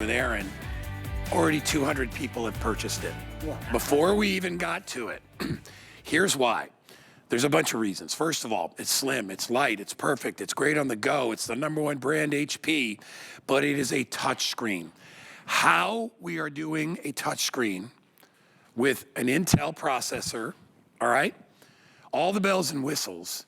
with Aaron, already 200 people have purchased it. Yeah. Before we even got to it, here's why. There's a bunch of reasons. First of all, it's slim, it's light, it's perfect, it's great on the go, it's the #1 brand HP, but it is a touch screen. How we are doing a touch screen with an Intel processor, all right? All the bells and whistles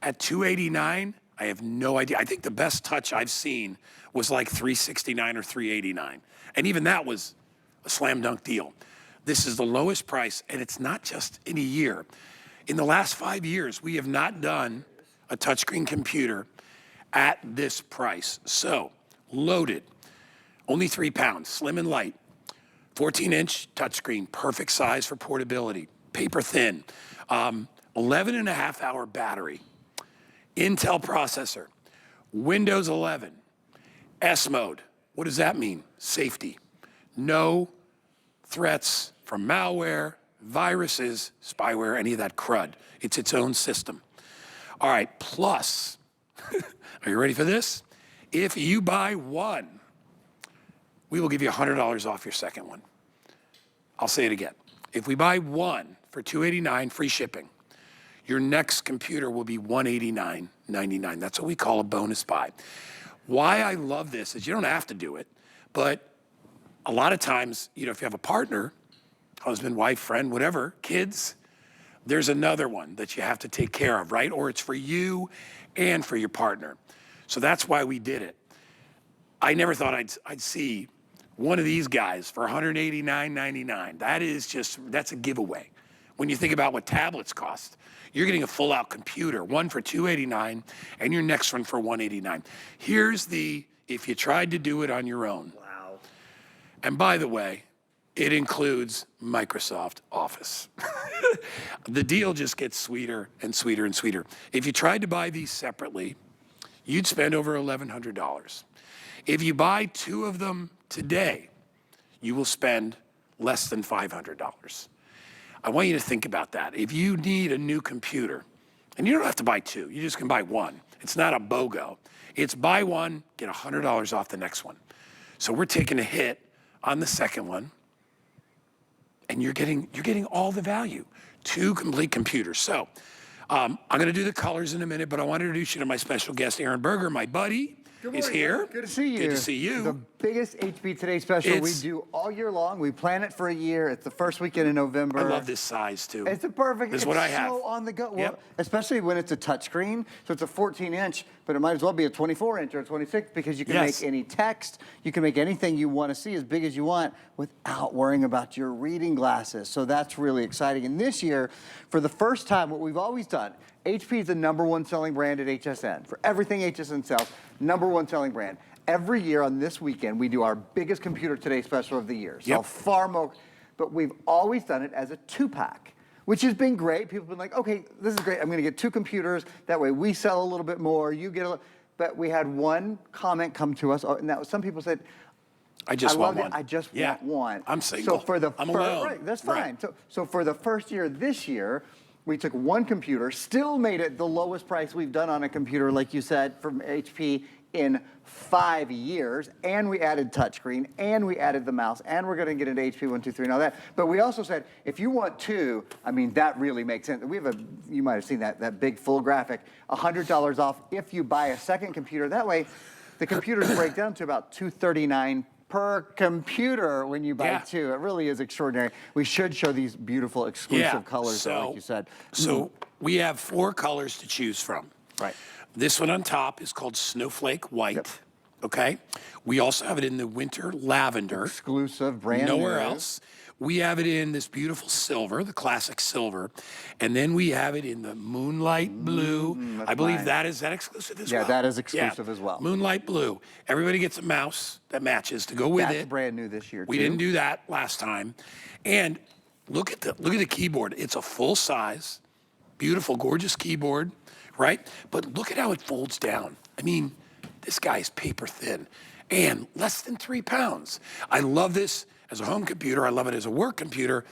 at $289, I have no idea. I think the best touch I've seen was like $369 or $389. And even that was a slam dunk deal. This is the lowest price, and it's not just in a year. In the last 5 years, we have not done a touchscreen computer at this price. So, loaded, only 3 pounds, slim and light, 14-inch touchscreen, perfect size for portability, paper thin, 11.5-hour battery, Intel processor, Windows 11, S mode. What does that mean? Safety. No threats from malware, viruses, spyware, any of that crud. It's its own system. All right, plus, are you ready for this? If you buy one, we will give you $100 off your second one. I'll say it again. If we buy one for $289, free shipping, your next computer will be $189.99. That's what we call a bonus buy. Why I love this is you don't have to do it, but a lot of times, if you have a partner, husband, wife, friend, whatever, kids, there's another one that you have to take care of, right? Or it's for you and for your partner. So that's why we did it. I never thought I'd see one of these guys for $189.99. That's a giveaway. When you think about what tablets cost, you're getting a full-out computer, one for $289 and your next one for $189. Here's if you tried to do it on your own. Wow. And by the way, it includes Microsoft Office. The deal just gets sweeter and sweeter and sweeter. If you tried to buy these separately, you'd spend over $1,100. If you buy two of them today, you will spend less than $500. I want you to think about that. If you need a new computer, and you don't have to buy two, you just can buy one. It's not a BOGO. It's buy one, get $100 off the next one. So we're taking a hit on the second one, and you're getting all the value. Two complete computers. So I'm going to do the colors in a minute, but I want to introduce you to my special guest, Aaron Berger, my buddy. Is here. Good to see you. Good to see you. The biggest HP Today special we do all year long. We plan it for a year. It's the first weekend in November. I love this size too. It's a perfect. This is what I have. So on the go. Well, Yep. especially when it's a touchscreen. So it's a 14-inch, but it might as well be a 24-inch or a 26 because you can Yes. make any text. You can make anything you want to see as big as you want without worrying about your reading glasses. So that's really exciting. And this year, for the first time, what we've always done, HP is the #1 selling brand at HSN. For everything HSN sells, #1 selling brand. Every year on this weekend, we do our biggest Computer Today special of the year. So Yep. far more, but we've always done it as a 2-pack, which has been great. People have been like, okay, this is great. I'm gonna get 2 computers. That way we sell a little bit more, you get a little, but we had one comment come to us, and that was, some people said, I just want love one. it. I just Yeah. want one. I'm single. So for the I'm alone. right, that's Right. fine. So for the first year this year, we took one computer, still made it the lowest price we've done on a computer, like you said, from HP in 5 years, and we added touchscreen, and we added the mouse, and we're gonna get into HP 1, 2, 3, and all that. But we also said, if you want two, I mean, that really makes sense. We have you might have seen that big full graphic, $100 off if you buy a second computer. That way, the computers break down to about $239 per computer when you buy Yeah. two. It really is extraordinary. We should show these beautiful exclusive colors, like you said. So we have 4 colors to choose from. Right. This one on top is called Snowflake White. Yep. Okay. We also have it in the Winter Lavender. Exclusive, brand Nowhere new. else. We have it in this beautiful silver, the classic silver, and then we have it in the Moonlight Blue. that's I believe mine. that is exclusive as Yeah, well. that is exclusive as well. Moonlight Blue. Everybody gets a mouse that matches to go with That's it. brand new this year, We too. didn't do that last time. And look at the keyboard. It's a full size, beautiful, gorgeous keyboard, right? But look at how it folds down. I mean, this guy's paper thin and less than 3 pounds. I love this as a home computer. I love it as a work computer.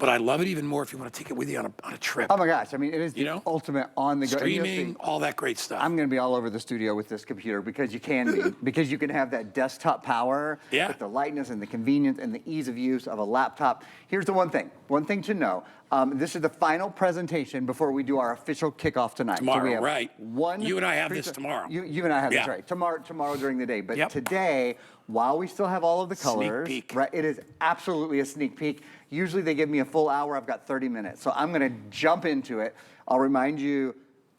but I love it even more if you want to take it with you on a trip. Oh my gosh, I mean, it is You the know? ultimate on the go. And you'll Streaming, see, all that great stuff. I'm going to be all over the studio with this computer because you can be, because you can have that desktop power Yeah. with the lightness and the convenience and the ease of use of a laptop. Here's the one thing to know. This is the final presentation before we do our official kickoff tonight. Tomorrow, we have right. One. You and I have this tomorrow. You and I have this, Yeah. right. Tomorrow during the day. But Yep. today, while we still have all of the colors, peek. right, it is absolutely a sneak peek. Usually they give me a full hour. I've got 30 minutes. So I'm going to jump into it. I'll remind you,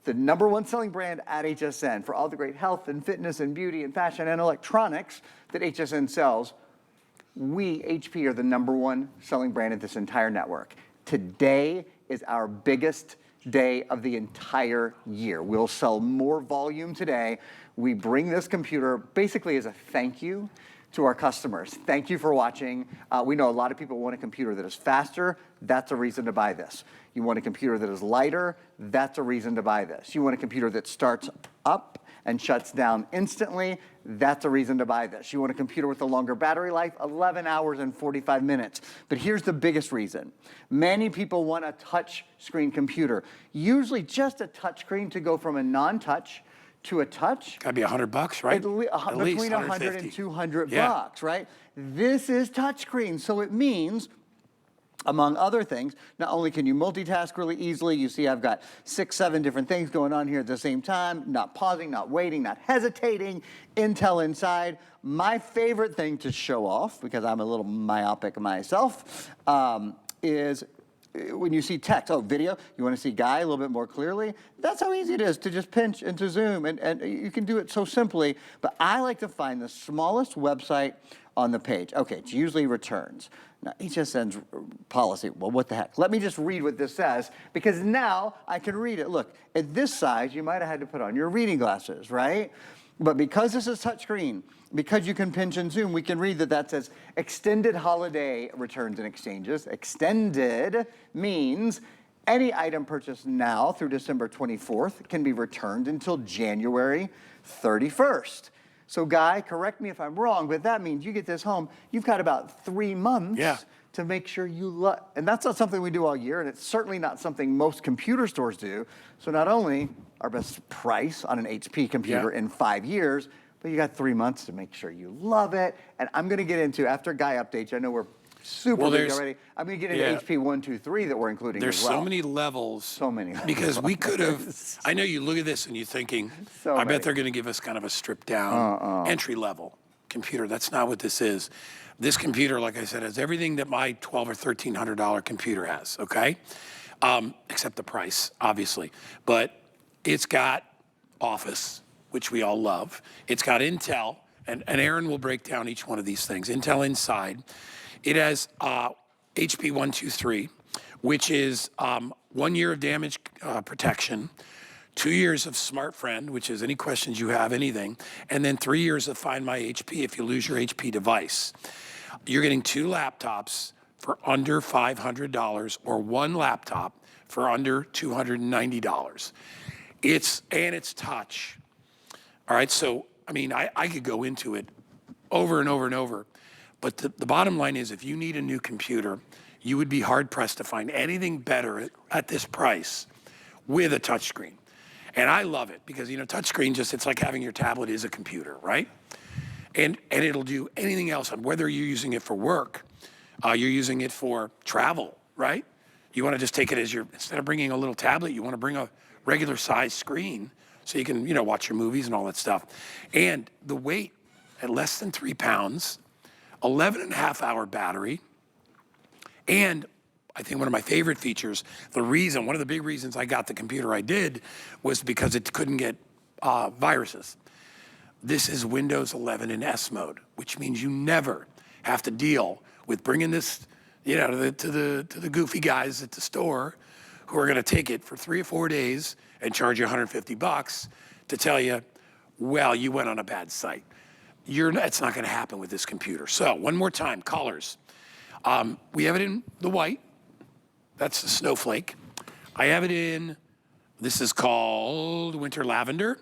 the #1 selling brand at HSN for all the great health and fitness and beauty and fashion and electronics that HSN sells. We, HP, are the #1 selling brand at this entire network. Today is our biggest day of the entire year. We'll sell more volume today. We bring this computer basically as a thank you to our customers. Thank you for watching. We know a lot of people want a computer that is faster. That's a reason to buy this. You want a computer that is lighter. That's a reason to buy this. You want a computer that starts up and shuts down instantly. That's a reason to buy this. You want a computer with a longer battery life, 11 hours and 45 minutes. But here's the biggest reason. Many people want a touch screen computer, usually just a touch screen to go from a non-touch to a touch. Gotta be $100, right? At least between 100 and 200 bucks, right? This is touchscreen, so it means, among other things, not only can you multitask really easily, you see I've got 6, 7 different things going on here at the same time, not pausing, not waiting, not hesitating, Intel inside. My favorite thing to show off, because I'm a little myopic myself, is when you see text, video, you want to see Guy a little bit more clearly, that's how easy it is to just pinch and to zoom, and you can do it so simply, but I like to find the smallest website on the page. Okay, it's usually returns. Now, HSN's policy, well, what the heck? Let me just read what this says, because now I can read it. Look, at this size, you might have had to put on your reading glasses, right? But because this is touchscreen, because you can pinch and zoom, we can read that says extended holiday returns and exchanges. Extended means any item purchased now through December 24th can be returned until January 31st. So Guy, correct me if I'm wrong, but that means you get this home, you've got about 3 months to make sure you love, and that's not something we do all year, and it's certainly not something most computer stores do. So not only our best price on an HP computer in 5 years, but you got 3 months to make sure you love it. And I'm gonna get into, after Guy updates, I know we're super big already, I'm gonna get into HP 1, 2, 3 that we're including There's as well. so many levels. So many levels. Because we could have, I know you look at this and you're thinking, So I many. bet they're gonna give us kind of a stripped down entry level computer. That's not what this is. This computer, like I said, has everything that my $1,200 or $1,300 computer has, okay? Except the price, obviously. But it's got Office, which we all love. It's got Intel, and Aaron will break down each one of these things. Intel inside. It has HP 123, which is 1 year of damage protection, 2 years of Smart Friend, which is any questions you have, anything, and then 3 years of Find My HP if you lose your HP device. You're getting 2 laptops for under $500 or 1 laptop for under $290. It's touch. All right, so I mean, I could go into it over and over and over, but the bottom line is if you need a new computer, you would be hard pressed to find anything better at this price with a touchscreen. And I love it because, you know, touchscreen it's like having your tablet is a computer, right? And it'll do anything else, and whether you're using it for work, you're using it for travel, right? You want to just take it as instead of bringing a little tablet, you want to bring a regular size screen so you can, you know, watch your movies and all that stuff. And the weight at less than 3 pounds, 11.5-hour battery, and I think one of my favorite features, one of the big reasons I got the computer I did was because it couldn't get viruses. This is Windows 11 in S mode, which means you never have to deal with bringing this, you know, to the goofy guys at the store who are going to take it for 3 or 4 days and charge you $150 to tell you, well, you went on a bad site. It's not going to happen with this computer. So one more time, colors. We have it in the white. That's the snowflake. I have it in, this is called winter lavender.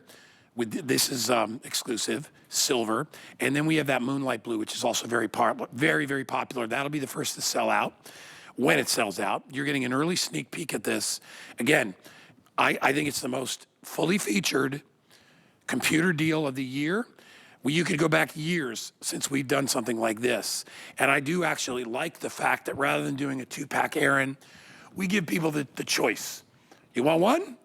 This is exclusive, silver. And then we have that moonlight blue, which is also very, very popular. That'll be the first to sell out. when it sells out. You're getting an early sneak peek at this. Again, I think it's the most fully featured computer deal of the year. Well, you could go back years since we've done something like this. And I do actually like the fact that rather than doing a 2-pack Aaron, we give people the choice. You want one?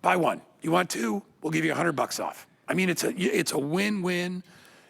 Buy one. You want two? We'll give you $100 off. I mean, it's a win-win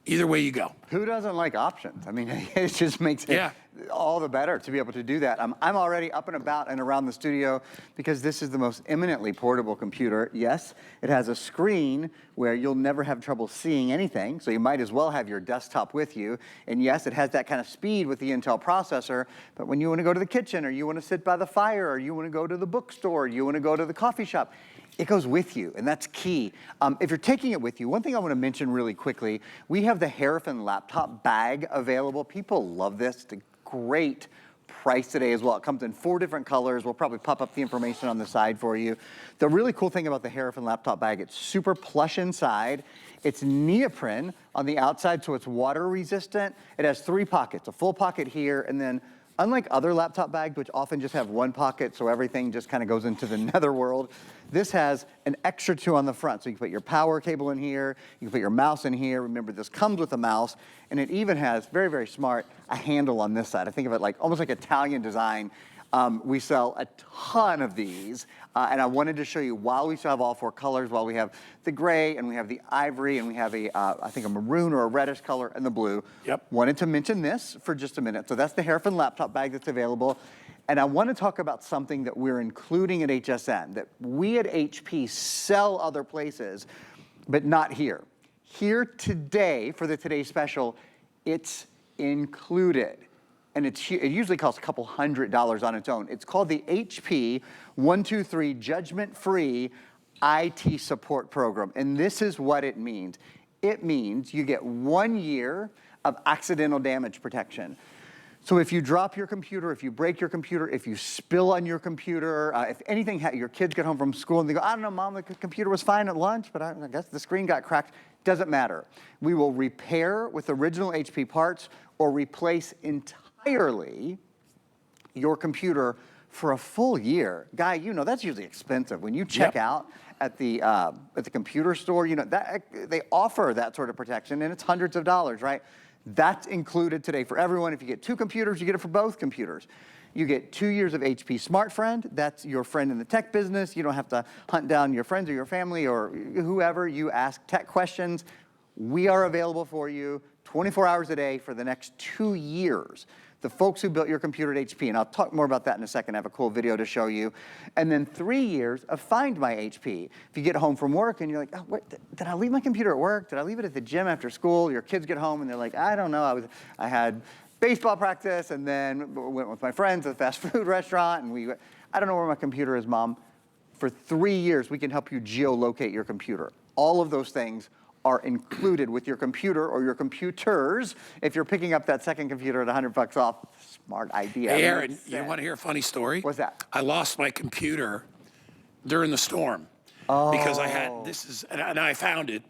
either way you go. Who doesn't like options? I mean, it just makes it all the better to be able to do that. I'm already up and about and around the studio because this is the most eminently portable computer. Yes, it has a screen where you'll never have trouble seeing anything, so you might as well have your desktop with you. And yes, it has that kind of speed with the Intel processor, but when you want to go to the kitchen or you want to sit by the fire or you want to go to the bookstore, or you want to go to the coffee shop, it goes with you, and that's key. If you're taking it with you, one thing I want to mention really quickly, we have the Harrison laptop bag available. People love this. It's a great price today as well. It comes in 4 different colors. We'll probably pop up the information on the side for you. The really cool thing about the Harrison laptop bag, it's super plush inside. It's neoprene on the outside, so it's water resistant. It has 3 pockets, a full pocket here, and then unlike other laptop bags, which often just have 1 pocket, so everything just kind of goes into the netherworld, this has an extra 2 on the front. So you can put your power cable in here, you can put your mouse in here. Remember, this comes with a mouse, and it even has, very, very smart, a handle on this side. I think of it like almost like Italian design. We sell a ton of these, and I wanted to show you while we still have all 4 colors, while we have the gray, and we have the ivory, and we have I think a maroon or a reddish color, and the blue. Yep. Wanted to mention this for just a minute. So that's the Harrison laptop bag that's available. And I want to talk about something that we're including at HSN, that we at HP sell other places, but not here. Here today, for the Today Special, it's included. And it usually costs a couple $100 on its own. It's called the HP 123 Judgment-Free IT Support Program. And this is what it means. It means you get 1 year of accidental damage protection. So if you drop your computer, if you break your computer, if you spill on your computer, if anything, your kids get home from school and they go, I don't know, Mom, the computer was fine at lunch, but I guess the screen got cracked. Doesn't matter. We will repair with original HP parts or replace entirely your computer for a full year. Guy, you know, that's usually expensive. When you check out at the computer store, you know, they offer that sort of protection, and it's hundreds of dollars, right? That's included today for everyone. If you get 2 computers, you get it for both computers. You get 2 years of HP Smart Friend. That's your friend in the tech business. You don't have to hunt down your friends or your family or whoever you ask tech questions. We are available for you 24 hours a day for the next 2 years. The folks who built your computer at HP, and I'll talk more about that in a second. I have a cool video to show you. And then 3 years of Find My HP. If you get home from work and you're like, oh, wait, did I leave my computer at work? Did I leave it at the gym after school? Your kids get home and they're like, I don't know. I had baseball practice and then went with my friends to the fast food restaurant and I don't know where my computer is, Mom. For 3 years, we can help you geolocate your computer. All of those things are included with your computer or your computers. If you're picking up that second computer at $100 off, smart idea. Hey, Aaron, you want to hear a funny story? What's that? I lost my computer during the storm because I had and I found it,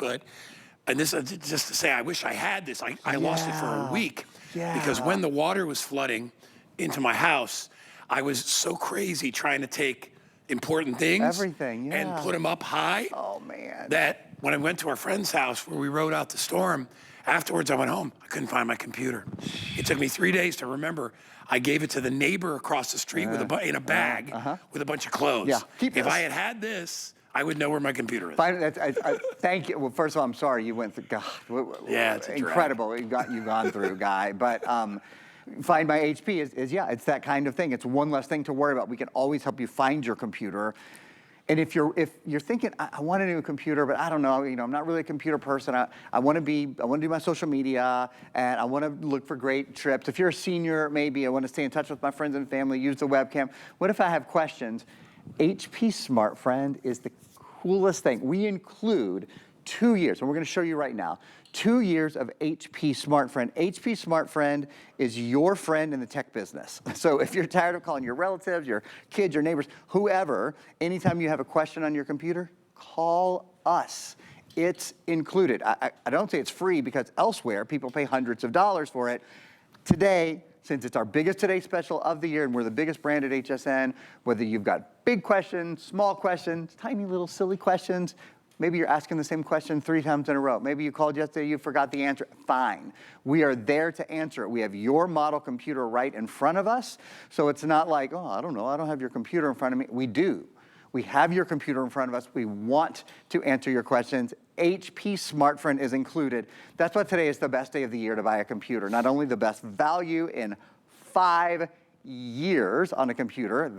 and this just to say, I wish I had this. I lost it for a week because when the water was flooding into my house, I was so crazy trying to take important things and put them up high. Oh man. That when I went to our friend's house where we rode out the storm, afterwards I went home. I couldn't find my computer. It took me 3 days to remember. I gave it to the neighbor across the street in a bag with a bunch of clothes. Yeah. If I had had this, I would know where my computer is. Thank you. Well, first of all, I'm sorry you went through. God, it's incredible. You've gone through, Guy. But Find My HP is it's that kind of thing. It's one less thing to worry about. We can always help you find your computer. And if you're thinking, I want a new computer, but I don't know, I'm not really a computer person. I want to do my social media, and I want to look for great trips. If you're a senior, maybe I want to stay in touch with my friends and family, use the webcam. What if I have questions? HP Smart Friend is the coolest thing. We include 2 years, and we're going to show you right now, 2 years of HP Smart Friend. HP Smart Friend is your friend in the tech business. So if you're tired of calling your relatives, your kids, your neighbors, whoever, anytime you have a question on your computer, call us. It's included. I don't say it's free because elsewhere people pay hundreds of dollars for it. Today, since it's our biggest Today Special of the year and we're the biggest brand at HSN, whether you've got big questions, small questions, tiny little silly questions, maybe you're asking the same question 3 times in a row. Maybe you called yesterday, you forgot the answer. Fine. We are there to answer it. We have your model computer right in front of us. So it's not like, oh, I don't know, I don't have your computer in front of me. We do. We have your computer in front of us. We want to answer your questions. HP SmartFriend is included. That's why today is the best day of the year to buy a computer. Not only the best value in 5 years on a computer.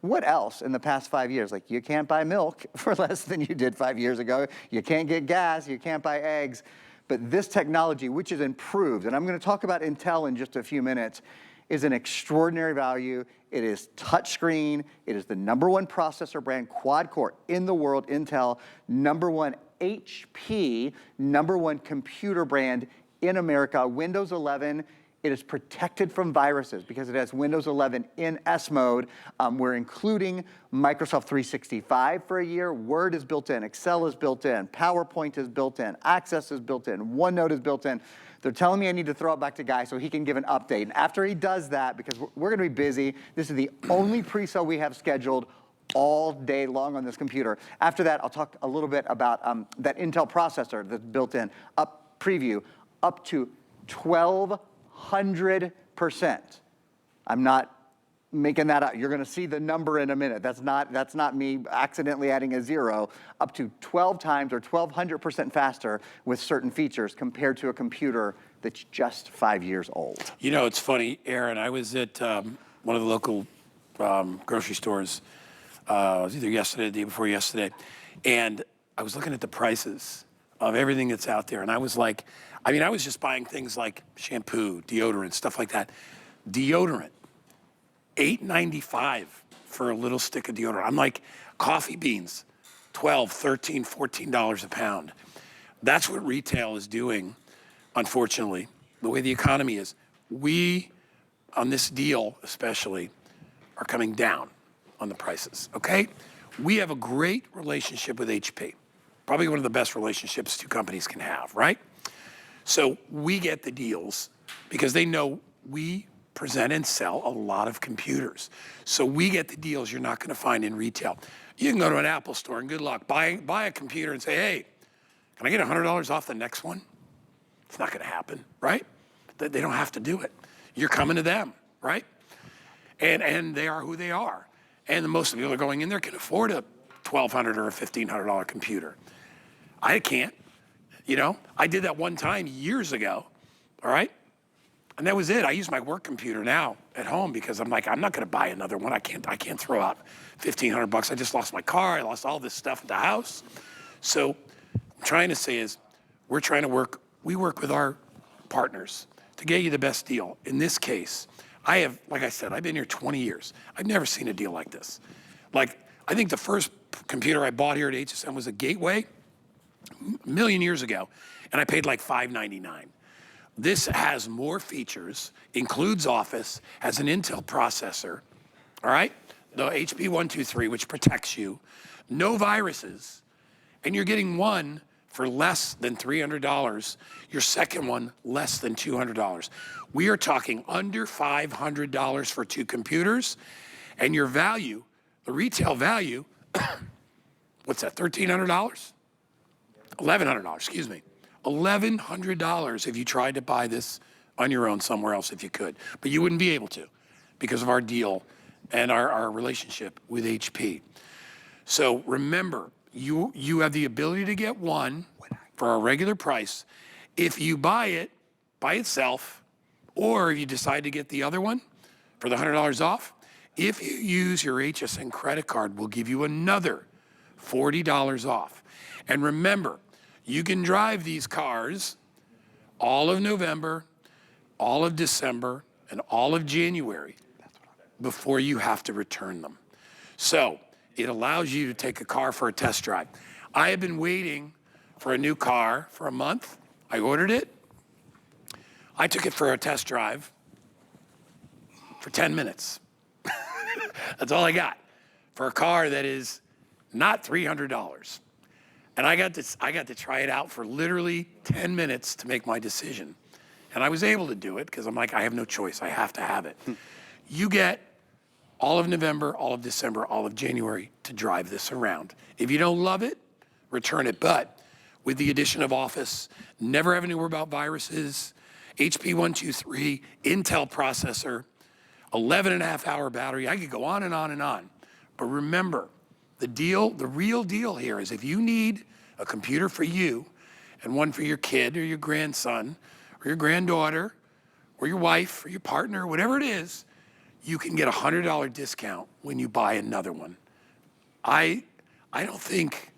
What else in the past 5 years? Like, you can't buy milk for less than you did 5 years ago. You can't get gas. You can't buy eggs. But this technology, which is improved, and I'm going to talk about Intel in just a few minutes, is an extraordinary value. It is touchscreen. It is the #1 processor brand, quad-core in the world, Intel, #1 HP, #1 computer brand in America, Windows 11. It is protected from viruses because it has Windows 11 in S mode. We're including Microsoft 365 for a year. Word is built in, Excel is built in, PowerPoint is built in, Access is built in, OneNote is built in. They're telling me I need to throw it back to Guy so he can give an update. And after he does that, because we're gonna be busy, this is the only pre-sale we have scheduled all day long on this computer. After that, I'll talk a little bit about that Intel processor that's built in, preview, up to 1,200%. I'm not making that up. You're gonna see the number in a minute. That's not me accidentally adding a 0. Up to 12 times or 1,200% faster with certain features compared to a computer that's just 5 years old. You know, it's funny, Aaron, I was at one of the local grocery stores, it was either yesterday or the day before yesterday, and I was looking at the prices of everything that's out there, and I was like, I mean, I was just buying things like shampoo, deodorant, stuff like that. Deodorant, $8.95 for a little stick of deodorant. I'm like, coffee beans, $12, $13, $14 a pound. That's what retail is doing, unfortunately, the way the economy is. We, on this deal especially, are coming down on the prices, okay? We have a great relationship with HP, probably one of the best relationships 2 companies can have, right? So we get the deals because they know we present and sell a lot of computers. So we get the deals you're not gonna find in retail. You can go to an Apple store and good luck, buy a computer and say, hey, can I get $100 off the next one? It's not gonna happen, right? They don't have to do it. You're coming to them, right? And they are who they are. And most of the people that are going in there can afford a $1,200 or a $1,500 computer. I can't, you know? I did that one time years ago, all right? And that was it. I use my work computer now at home because I'm like, I'm not gonna buy another one. I can't throw out $1,500. I just lost my car. I lost all this stuff at the house. So what I'm trying to say is we work with our partners to get you the best deal. In this case, like I said, I've been here 20 years. I've never seen a deal like this. Like, I think the first computer I bought here at HSN was a Gateway a million years ago, and I paid like $5.99. This has more features, includes Office, has an Intel processor, all right? The HP 123, which protects you, no viruses, and you're getting one for less than $300, your second one less than $200. We are talking under $500 for 2 computers, and your value, the retail value, what's that, $1,300? $1,100, excuse me. $1,100 if you tried to buy this on your own somewhere else if you could. But you wouldn't be able to because of our deal and our relationship with HP. So remember, you have the ability to get one for a regular price. If you buy it by itself, or if you decide to get the other one for the $100 off, if you use your HSN credit card, we'll give you another $40 off. And remember, you can drive these cars all of November, all of December, and all of January before you have to return them. So it allows you to take a car for a test drive. I have been waiting for a new car for a month. I ordered it. I took it for a test drive for 10 minutes. That's all I got for a car that is not $300. And I got to try it out for literally 10 minutes to make my decision. And I was able to do it because I'm like, I have no choice. I have to have it. You get all of November, all of December, all of January to drive this around. If you don't love it, return it. But with the addition of Office, never having to worry about viruses, HP 123, Intel processor, 11.5-hour battery. I could go on and on and on. But remember, the real deal here is if you need a computer for you and one for your kid or your grandson or your granddaughter or your wife or your partner, whatever it is, you can get a $100 discount when you buy another one. I can't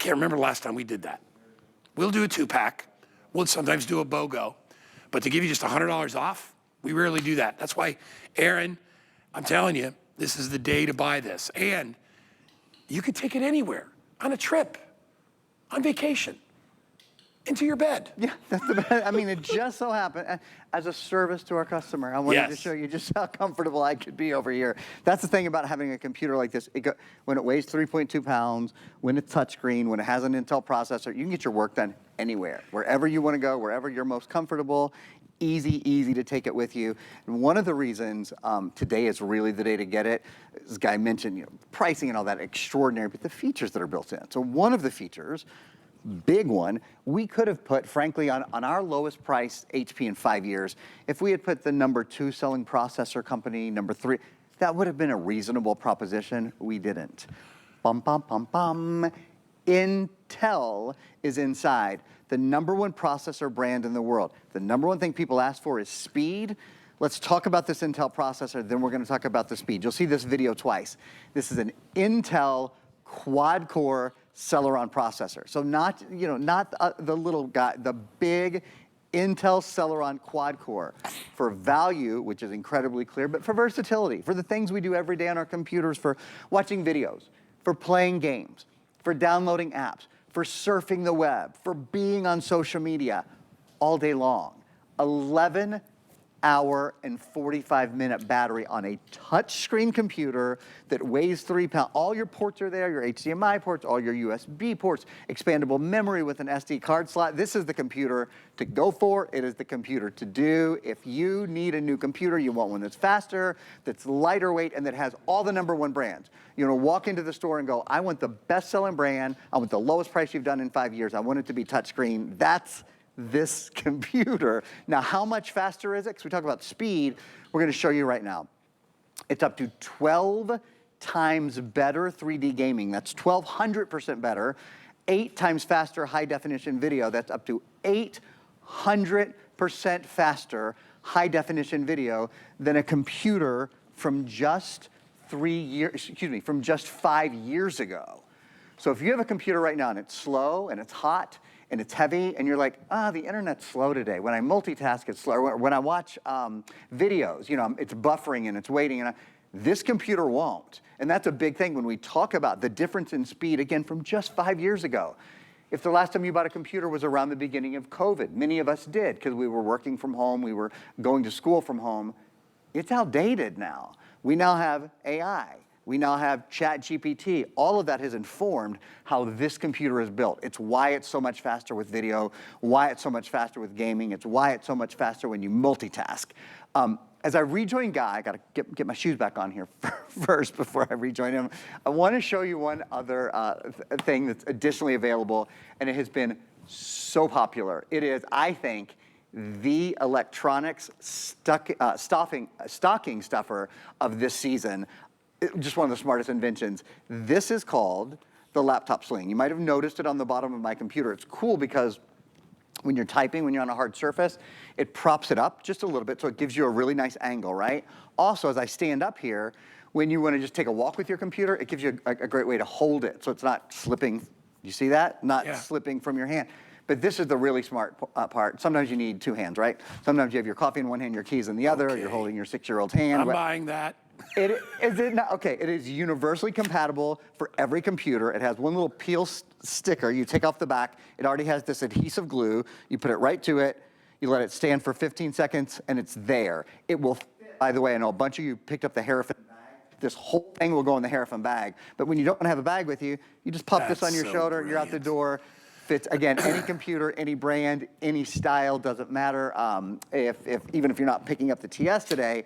remember the last time we did that. We'll do a 2-pack. We'll sometimes do a BOGO. But to give you just $100 off, we rarely do that. That's why, Aaron, I'm telling you, this is the day to buy this. And you could take it anywhere, on a trip, on vacation, into your bed. Yeah, that's the best. I mean, it just so happened, as a service to our customer, I wanted to Yes. show you just how comfortable I could be over here. That's the thing about having a computer like this. When it weighs 3.2 pounds, when it's touchscreen, when it has an Intel processor, you can get your work done anywhere, wherever you want to go, wherever you're most comfortable. Easy to take it with you. And one of the reasons today is really the day to get it. This guy mentioned, pricing and all that extraordinary, but the features that are built in. So one of the features, big one, we could have put, frankly, on our lowest price HP in 5 years, if we had put the number 2 selling processor company, number 3, that would have been a reasonable proposition. We didn't. Bum, bum, bum, bum. Intel is inside. The number 1 processor brand in the world. The number 1 thing people ask for is speed. Let's talk about this Intel processor, then we're going to talk about the speed. You'll see this video twice. This is an Intel quad-core Celeron processor. So not the little guy, the big Intel Celeron quad-core for value, which is incredibly clear, but for versatility, for the things we do every day on our computers, for watching videos, for playing games, for downloading apps, for surfing the web, for being on social media all day long. 11-hour and 45-minute battery on a touchscreen computer that weighs 3 pounds. All your ports are there, your HDMI ports, all your USB ports, expandable memory with an SD card slot. This is the computer to go for. It is the computer to do. If you need a new computer, you want one that's faster, that's lighter weight, and that has all the number 1 brands. Walk into the store and go, I want the best-selling brand. I want the lowest price you've done in 5 years. I want it to be touchscreen. That's this computer. Now, how much faster is it? Because we talk about speed. We're going to show you right now. It's up to 12 times better 3D gaming. That's 1,200% better. 8 times faster high-definition video. That's up to 800% faster high-definition video than a computer from just 5 years ago. So if you have a computer right now and it's slow and it's hot and it's heavy and you're like, the internet's slow today. When I multitask, it's slow. When I watch videos, it's buffering and it's waiting. And this computer won't. And that's a big thing when we talk about the difference in speed, again, from just 5 years ago. If the last time you bought a computer was around the beginning of COVID, many of us did because we were working from home, we were going to school from home, it's outdated now. We now have AI. We now have ChatGPT. All of that has informed how this computer is built. It's why it's so much faster with video, why it's so much faster with gaming. It's why it's so much faster when you multitask. As I rejoin Guy, I got to get my shoes back on here first before I rejoin him. I want to show you one other thing that's additionally available, and it has been so popular. It is, I think, the electronics stocking stuffer of this season. Just one of the smartest inventions. This is called the laptop sling. You might have noticed it on the bottom of my computer. It's cool because when you're typing, when you're on a hard surface, it props it up just a little bit so it gives you a really nice angle, right? Also, as I stand up here, when you want to just take a walk with your computer, it gives you a great way to hold it so it's not slipping. You see that? Not slipping from your hand. But this is the really smart part. Sometimes you need 2 hands, right? Sometimes you have your coffee in one hand, your keys in the other. Okay. You're holding your 6-year-old hand. I'm buying that. It is universally compatible for every computer. It has one little peel sticker. You take off the back. It already has this adhesive glue. You put it right to it. You let it stand for 15 seconds, and it's there. It will, by the way, I know a bunch of you picked up the Harrison bag. This whole thing will go in the Harrison bag. But when you don't have a bag with you, you just pop this on your shoulder. Brilliant. You're out the door. Fits, again, any computer, any brand, any style, doesn't matter. Even if you're not picking up the TS today,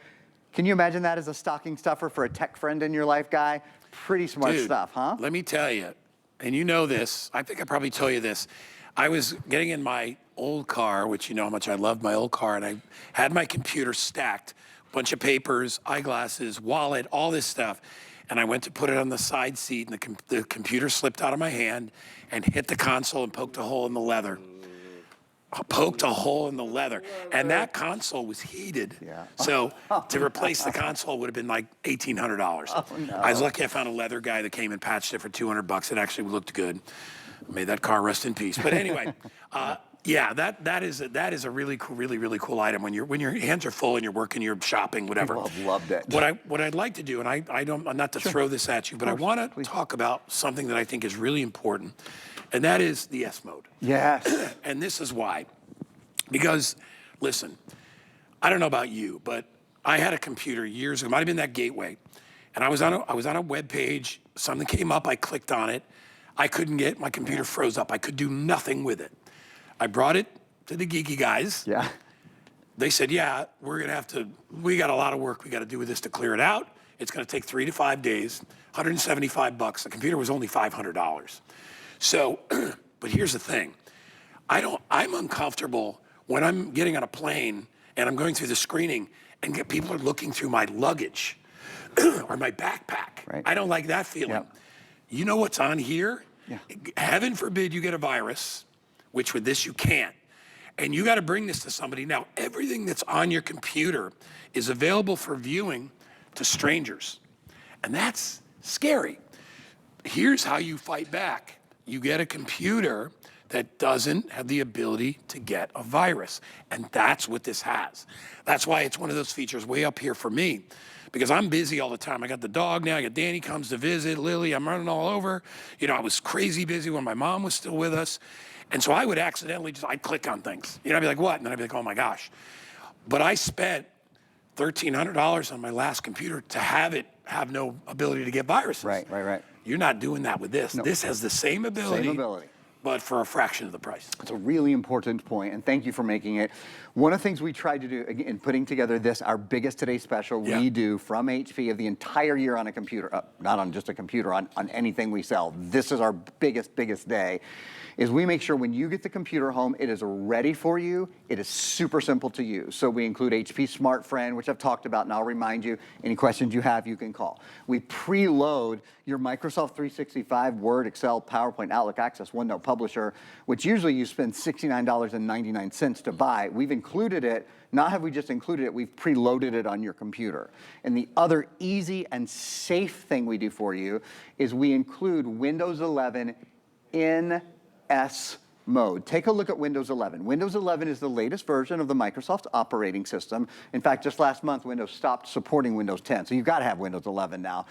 can you imagine that as a stocking stuffer for a tech friend in your life, guy? Pretty smart Dude, stuff, huh? let me tell you, and you know this, I think I probably told you this. I was getting in my old car, which you know how much I loved my old car, and I had my computer stacked, bunch of papers, eyeglasses, wallet, all this stuff. And I went to put it on the side seat, and the computer slipped out of my hand and hit the console and poked a hole in the leather. Poked a hole in the leather. And that console was heated. Yeah. So to replace the console would have been like $1,800. Oh, no. I was lucky I found a leather guy that came and patched it for $200. It actually looked good. May that car rest in peace. But anyway, yeah, that is a really cool item when your hands are full and you're working, you're shopping, whatever. People have loved it. What I'd like to do, and I don't, not to throw this at you, but I want to talk about something that I think is really important, and that is the S mode. Yes. And this is why. Because, listen, I don't know about you, but I had a computer years ago, it might have been that Gateway, and I was on a web page, something came up, I clicked on it, I couldn't get, my computer froze up, I could do nothing with it. I brought it to the geeky guys. Yeah. They said, yeah, we got a lot of work we got to do with this to clear it out. It's going to take 3 to 5 days, $175. The computer was only $500. So, but here's the thing. I'm uncomfortable when I'm getting on a plane and I'm going through the screening and people are looking through my luggage or my backpack. Right. I don't like that feeling. Yep. You know what's on here? Yeah. Heaven forbid you get a virus, which with this you can't. And you got to bring this to somebody. Now, everything that's on your computer is available for viewing to strangers. And that's scary. Here's how you fight back. You get a computer that doesn't have the ability to get a virus. And that's what this has. That's why it's one of those features way up here for me, because I'm busy all the time. I got the dog now, I got Danny comes to visit, Lily, I'm running all over. You know, I was crazy busy when my mom was still with us. And so I would accidentally I'd click on things. You know, I'd be like, what? And then I'd be like, oh my gosh. But I spent $1,300 on my last computer to have it have no ability to get viruses. Right. You're not doing that with this. No. This has the same ability. Same ability. But for a fraction of the price. It's a really important point, and thank you for making it. One of the things we tried to do in putting together this, our biggest today special, we do from HP of the entire year on a computer, not on just a computer, on anything we sell. This is our biggest day, is we make sure when you get the computer home, it is ready for you. It is super simple to use. So we include HP Smart Friend, which I've talked about, and I'll remind you, any questions you have, you can call. We preload your Microsoft 365, Word, Excel, PowerPoint, Outlook, Access, OneNote, Publisher, which usually you spend $69.99 to buy. We've included it, not have we just included it, we've preloaded it on your computer. And the other easy and safe thing we do for you is we include Windows 11 in S mode. Take a look at Windows 11. Windows 11 is the latest version of the Microsoft operating system. In fact, just last month, Windows stopped supporting Windows 10, so you've got to have Windows 11 now.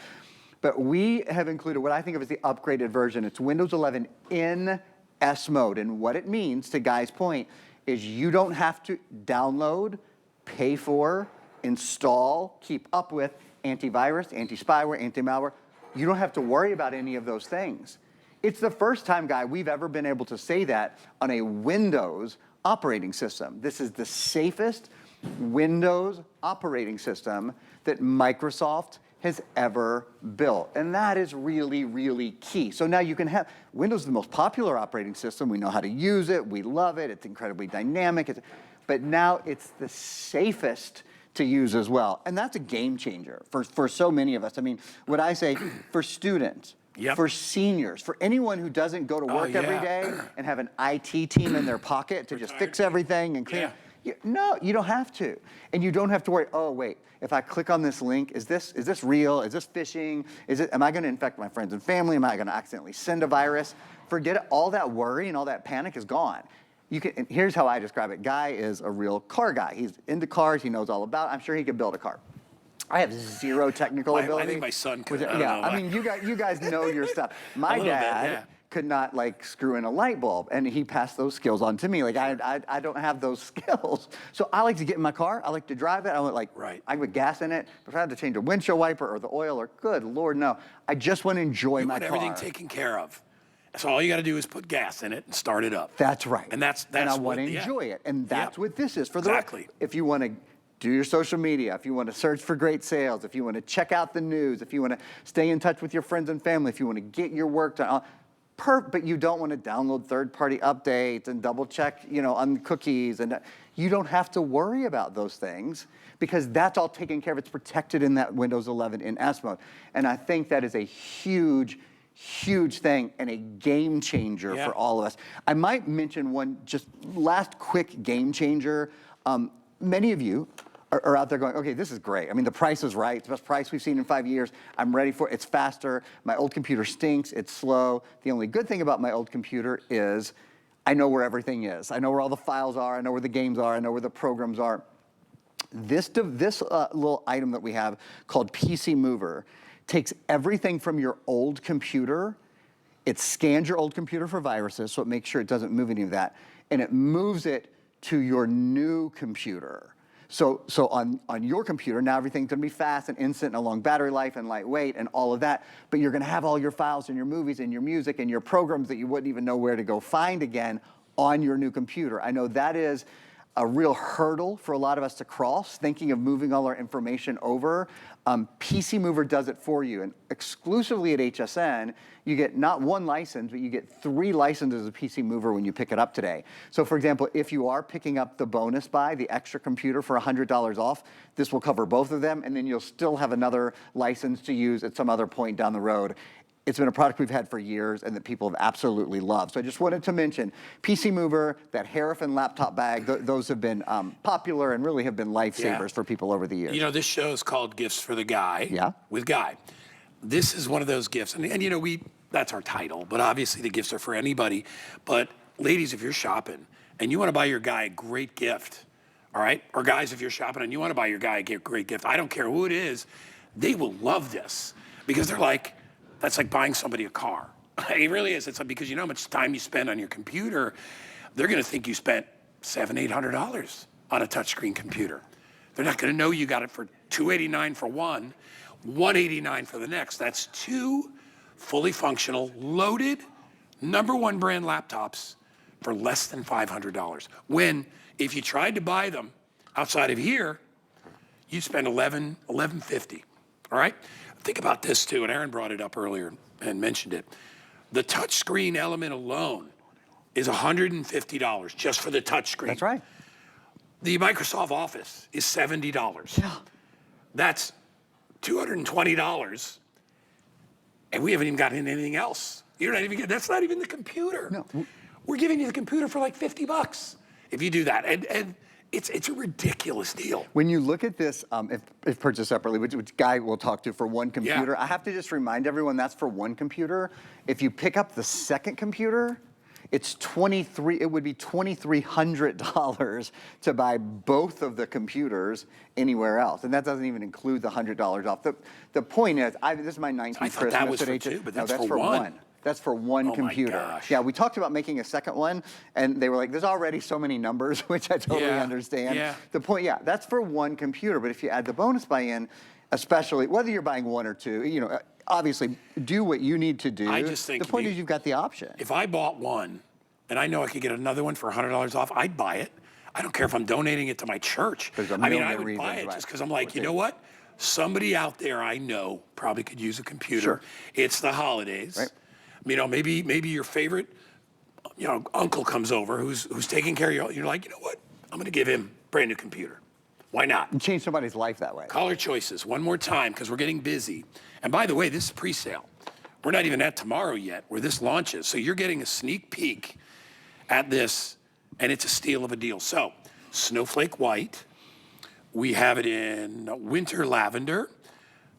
But we have included what I think of as the upgraded version. It's Windows 11 in S mode, and what it means, to Guy's point, is you don't have to download, pay for, install, keep up with antivirus, anti-spyware, anti-malware. You don't have to worry about any of those things. It's the first time, Guy, we've ever been able to say that on a Windows operating system. This is the safest Windows operating system that Microsoft has ever built. And that is really key. So now you can have, Windows is the most popular operating system. We know how to use it. We love it. It's incredibly dynamic. But now it's the safest to use as well. And that's a game changer for so many of us. I mean, what I say for students, for seniors, for anyone who doesn't go to work every day and have an IT team in their pocket to just fix everything and clean. No, you don't have to. And you don't have to worry, oh wait, if I click on this link, is this real? Is this phishing? Am I gonna infect my friends and family? Am I gonna accidentally send a virus? Forget it, all that worry and all that panic is gone. And here's how I describe it. Guy is a real car guy. He's into cars, he knows all about it. I'm sure he could build a car. I have zero technical ability. I think my son could. I mean, you guys know your stuff. My dad could not screw in a light bulb, and he passed those skills on to me. Like I don't have those skills, so I like to get in my car. I like to drive it. I want I put gas in it. If I had to change a windshield wiper or the oil, or good Lord, no. I just want to enjoy my car. You want everything taken care of. So all you got to do is put gas in it and start it up. That's right. And that's and I what, want to yeah. enjoy it. And that's Yeah. what this is. For the Exactly. If you want to do your social media, if you want to search for great sales, if you want to check out the news, if you want to stay in touch with your friends and family, if you want to get your work done, but you don't want to download third-party updates and double check, on cookies, and you don't have to worry about those things because that's all taken care of. It's protected in that Windows 11 in S mode. And I think that is a huge thing and a game changer for all of us. I might mention one just last quick game changer. Many of you are out there going, okay, this is great. I mean, the price is right. It's the best price we've seen in 5 years. I'm ready for it. It's faster. My old computer stinks. It's slow. The only good thing about my old computer is I know where everything is. I know where all the files are. I know where the games are. I know where the programs are. This little item that we have called PC Mover takes everything from your old computer. It scans your old computer for viruses, so it makes sure it doesn't move any of that, and it moves it to your new computer. So on your computer, now everything's gonna be fast and instant and a long battery life and lightweight and all of that, but you're gonna have all your files and your movies and your music and your programs that you wouldn't even know where to go find again on your new computer. I know that is a real hurdle for a lot of us to cross, thinking of moving all our information over. PC Mover does it for you, and exclusively at HSN, you get not one license, but you get 3 licenses of PC Mover when you pick it up today. So for example, if you are picking up the bonus buy, the extra computer for $100 off, this will cover both of them, and then you'll still have another license to use at some other point down the road. It's been a product we've had for years and that people have absolutely loved. So I just wanted to mention PC Mover, that Harriman laptop bag, those have been popular and really have been lifesavers for people over the years. This show is called Gifts for the Guy with Guy. This is one of those gifts. And that's our title, but obviously the gifts are for anybody. But ladies, if you're shopping and you want to buy your guy a great gift, all right? Or guys, if you're shopping and you want to buy your guy a great gift, I don't care who it is, they will love this because they're like, that's like buying somebody a car. It really is. It's like, because you know how much time you spend on your computer, they're gonna think you spent $700, $800 on a touchscreen computer. They're not gonna know you got it for $289 for one, $189 for the next. That's 2 fully functional, loaded, #1 brand laptops for less than $500. When, if you tried to buy them outside of here, you'd spend $1,150, all right? Think about this too, and Aaron brought it up earlier and mentioned it. The touchscreen element alone is $150 just for the touchscreen. That's right. The Microsoft Office is $70. Yeah. That's $220, and we haven't even gotten into anything else. That's not even the computer. No. We're giving you the computer for like $50 if you do that. And it's a ridiculous deal. When you look at this, if purchased separately, which Guy will talk to for one computer, I have to just remind everyone that's for one computer. If you pick up the second computer, it would be $2,300 to buy both of the computers anywhere else. And that doesn't even include the $100 off. The point is, this is my 19th I thought Christmas that was at for HS. two, but No, that's for one. That's for one computer. My gosh. Yeah, we talked about making a second one, and they were like, there's already so many numbers, which I totally understand. Yeah. The point, that's for one computer, but if you add the bonus buy-in, especially, whether you're buying 1 or 2, obviously do what you need to do. I just think the point is you've got the option. If I bought one, and I know I could get another one for $100 off, I'd buy it. I don't care if I'm donating it to my church. There's a I million would buy it reasons, just because I'm like, you know what? Somebody out there I know probably could use a computer. Sure. It's the holidays. Right. Maybe your favorite, uncle comes over who's taking care of you. You're like, you know what? I'm going to give him a brand new computer. Why not? And change somebody's life that way. Caller choices, one more time, because we're getting busy. And by the way, this is pre-sale. We're not even at tomorrow yet, where this launches. So you're getting a sneak peek at this, and it's a steal of a deal. So, snowflake white. We have it in winter lavender.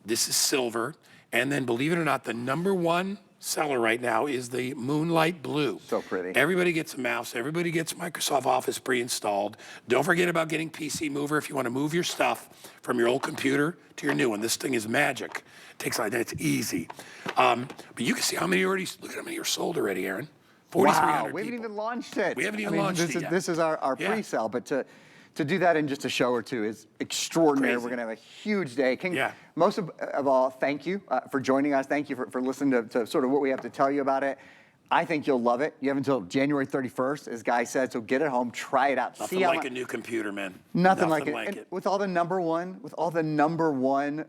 This is silver. And then, believe it or not, the #1 seller right now is the moonlight blue. So pretty. Everybody gets a mouse. Everybody gets Microsoft Office pre-installed. Don't forget about getting PC Mover if you want to move your stuff from your old computer to your new one. This thing is magic. It takes like that. It's easy. But you can see how many look at how many are sold already, Aaron. 4,300 Wow, we haven't people. even launched it. We haven't even launched it yet. This is our pre-sale, but to do that in just a show or two is extraordinary. Crazy. We're going to have a huge day. Yeah. Most of all, thank you for joining us. Thank you for listening to sort of what we have to tell you about it. I think you'll love it. You have until January 31st, as Guy said, so get it home, try it out. Nothing like a new computer, man. Nothing like it. And with all the number one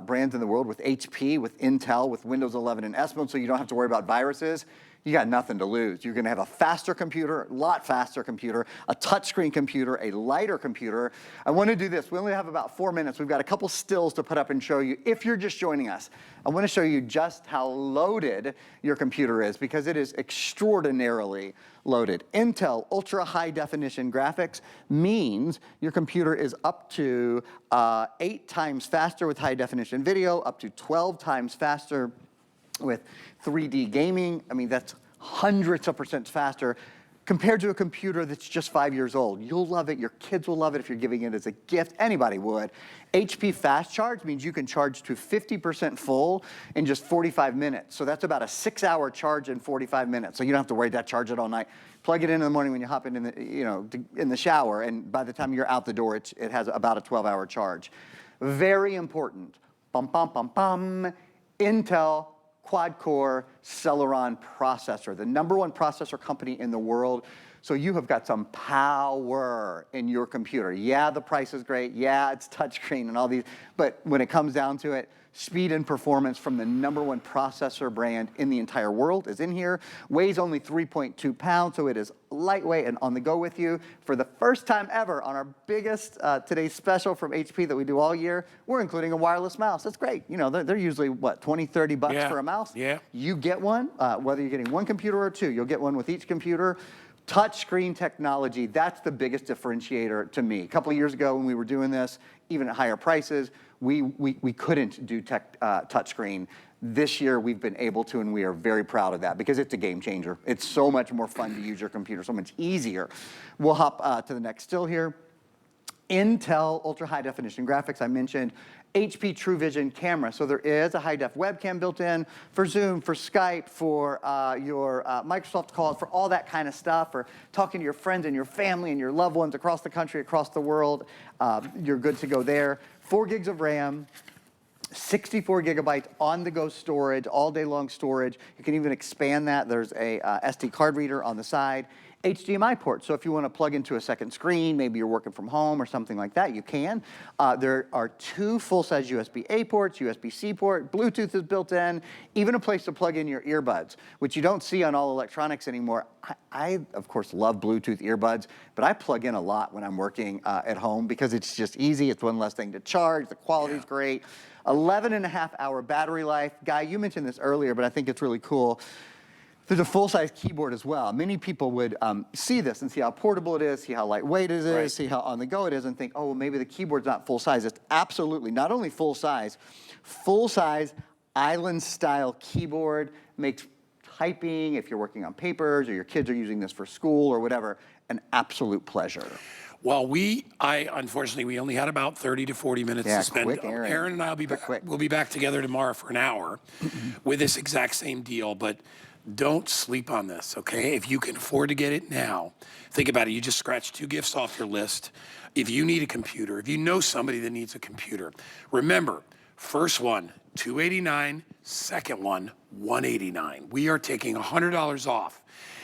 brands in the world, with HP, with Intel, with Windows 11 and S mode, so you don't have to worry about viruses, you got nothing to lose. You're gonna have a faster computer, a lot faster computer, a touchscreen computer, a lighter computer. I wanna do this. We only have about 4 minutes. We've got a couple stills to put up and show you. If you're just joining us, I wanna show you just how loaded your computer is, because it is extraordinarily loaded. Intel ultra high definition graphics means your computer is up to 8 times faster with high definition video, up to 12 times faster with 3D gaming. I mean, that's hundreds of percent faster compared to a computer that's just 5 years old. You'll love it. Your kids will love it if you're giving it as a gift. Anybody would. HP Fast Charge means you can charge to 50% full in just 45 minutes. So that's about a 6-hour charge in 45 minutes. So you don't have to worry about charge it all night. Plug it in the morning when you hop in the shower, and by the time you're out the door, it has about a 12-hour charge. Very important. Bum, bum, bum, bum. Intel quad-core Celeron processor, the #1 processor company in the world. So you have got some power in your computer. Yeah, the price is great. Yeah, it's touchscreen and all these, but when it comes down to it, speed and performance from the #1 processor brand in the entire world is in here. Weighs only 3.2 pounds, so it is lightweight and on the go with you. For the first time ever on our biggest today's special from HP that we do all year, we're including a wireless mouse. That's great. You know, they're usually, what, 20, 30 bucks for a mouse? Yeah. You get one, whether you're getting one computer or two, you'll get one with each computer. Touchscreen technology, that's the biggest differentiator to me. A couple of years ago when we were doing this, even at higher prices, we couldn't do touchscreen. This year we've been able to, and we are very proud of that because it's a game changer. It's so much more fun to use your computer, so much easier. We'll hop to the next still here. Intel ultra high definition graphics, I mentioned. HP True Vision camera, so there is a high def webcam built in for Zoom, for Skype, for your Microsoft calls, for all that kind of stuff, for talking to your friends and your family and your loved ones across the country, across the world. You're good to go there. 4 gigs of RAM, 64 gigabytes on-the-go storage, all-day long storage. You can even expand that. There's a SD card reader on the side. HDMI port, so if you want to plug into a second screen, maybe you're working from home or something like that, you can. There are 2 full-size USB-A ports, USB-C port, Bluetooth is built in, even a place to plug in your earbuds, which you don't see on all electronics anymore. I of course, love Bluetooth earbuds, but I plug in a lot when I'm working at home because it's just easy. It's one less thing to charge. The quality's great. 11.5-hour battery life. Guy, you mentioned this earlier, but I think it's really cool. There's a full-size keyboard as well. Many people would see this and see how portable it is, see how lightweight it is, see how on-the-go it is, and think, oh, well, maybe the keyboard's not full-size. It's absolutely not only full-size island-style keyboard makes typing, if you're working on papers or your kids are using this for school or whatever, an absolute pleasure. Well, unfortunately, we only had about 30 to 40 minutes to spend. Quick, Aaron. Aaron and I will be back together tomorrow for an hour with this exact same deal, but don't sleep on this, okay? If you can afford to get it now, think about it. You just scratched 2 gifts off your list. If you need a computer, if you know somebody that needs a computer, remember, first one, $289, second one, $189. We are taking $100 off.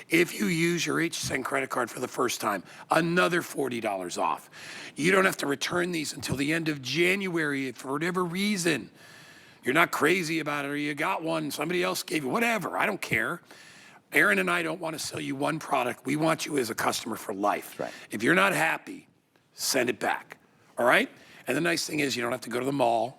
If you use your HSN credit card for the first time, another $40 off. You don't have to return these until the end of January for whatever reason. You're not crazy about it, or you got one, somebody else gave you, whatever, I don't care. Aaron and I don't want to sell you one product. We want you as a customer for life. Right. If you're not happy, send it back, all right? And the nice thing is you don't have to go to the mall.